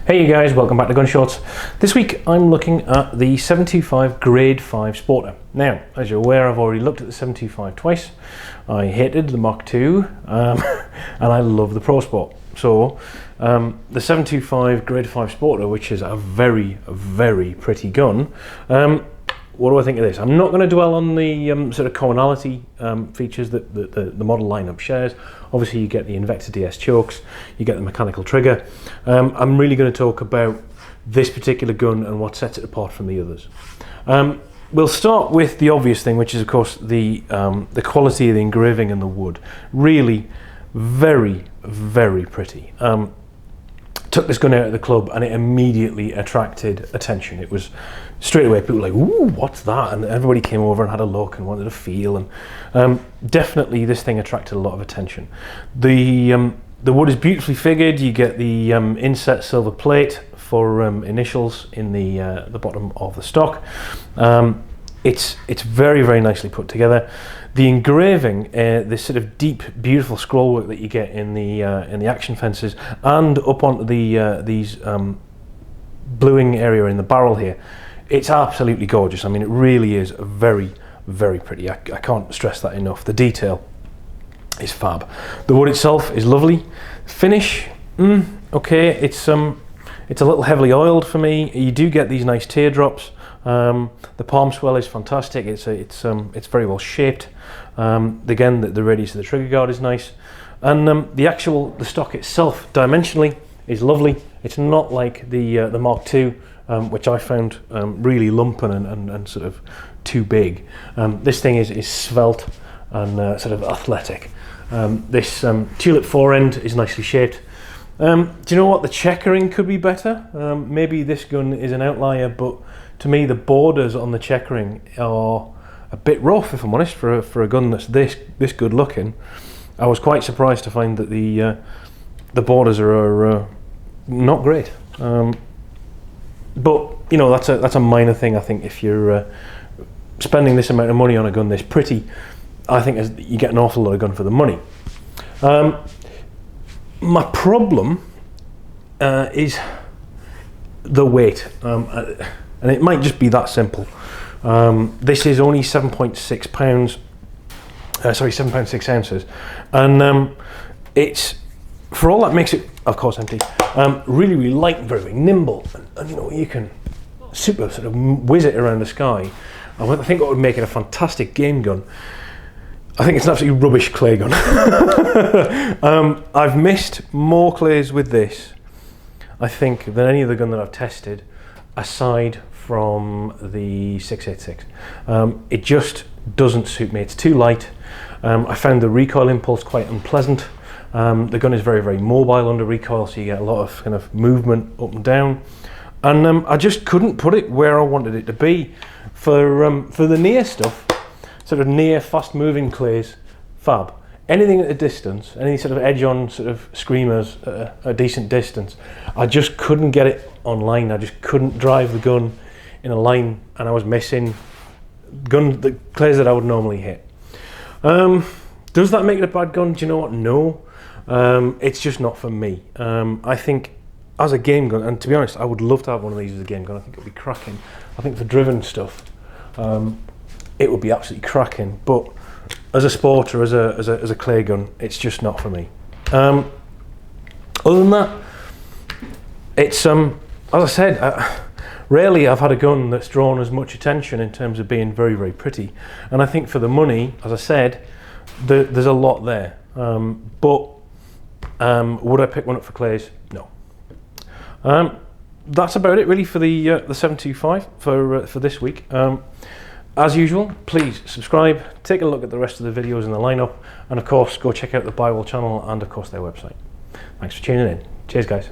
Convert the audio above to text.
Hey you guys, welcome back to Gun Shorts. This week I'm looking at the 725 Grade 5 Sporter. Now, as you're aware, I've already looked at the 725 twice. I hated the Mark II and I love the Pro Sport. So the 725 Grade 5 Sporter, which is a very, very pretty gun, what do I think of this? I'm not going to dwell on the sort of commonality features that the model lineup shares. Obviously you get the Invector DS chokes, you get the mechanical trigger. I'm really going to talk about this particular gun and what sets it apart from the others. We'll start with the obvious thing, which is of course the quality of the engraving and the wood. Really very, very pretty. Took this gun out of the club and it immediately attracted attention. It was straight away people were like, ooh, what's that? And everybody came over and had a look and wanted to feel, and definitely this thing attracted a lot of attention. The wood is beautifully figured. You get the inset silver plate for initials in the bottom of the stock. It's very, very nicely put together. The engraving, this sort of deep, beautiful scroll work that you get in the action fences and up onto these bluing area in the barrel here, it's absolutely gorgeous. I mean, it really is very, very pretty. I can't stress that enough. The detail is fab. The wood itself is lovely. Finish, okay. It's a little heavily oiled for me. You do get these nice teardrops. The palm swell is fantastic. It's very well shaped. Again, the radius of the trigger guard is nice, and the stock itself dimensionally is lovely. It's not like the Mark II, which I found really lumping and sort of too big. This thing is svelte and sort of athletic. This tulip forend is nicely shaped. Do you know what? The checkering could be better. Maybe this gun is an outlier, but to me the borders on the checkering are a bit rough, if I'm honest, for a gun that's this good looking. I was quite surprised to find that the borders are not great. But you know, that's a minor thing. I think if you're spending this amount of money on a gun this pretty, I think you get an awful lot of gun for the money. My problem is the weight, and it might just be that simple. This is only 7.6 pounds, sorry, 7.6 ounces, and it's, for all that makes it, of course, empty, really, really light, very, very nimble, and you know, you can super sort of whiz it around the sky. And I think what would make it a fantastic game gun, I think it's an absolutely rubbish clay gun. I've missed more clays with this, I think, than any other gun that I've tested, aside from the 686. It just doesn't suit me. It's too light. I found the recoil impulse quite unpleasant. The gun is very, very mobile under recoil, so you get a lot of kind of movement up and down. And I just couldn't put it where I wanted it to be. For the near stuff, sort of near fast-moving clays, fab. Anything at a distance, any sort of edge-on sort of screamers at a decent distance, I just couldn't get it online. I just couldn't drive the gun in a line, and I was missing the clays that I would normally hit. Does that make it a bad gun? Do you know what? No. It's just not for me. I think as a game gun, and to be honest, I would love to have one of these as a game gun. I think it would be cracking. I think for driven stuff, it would be absolutely cracking. But as a sport or as a clay gun, it's just not for me. Other than that, it's as I said, rarely I've had a gun that's drawn as much attention in terms of being very, very pretty. And I think for the money, as I said, there's a lot there. But would I pick one up for clays? No. That's about it really for the 725 for this week. As usual, please subscribe, take a look at the rest of the videos in the lineup, and of course go check out the Bywell channel and of course their website. Thanks for tuning in. Cheers guys.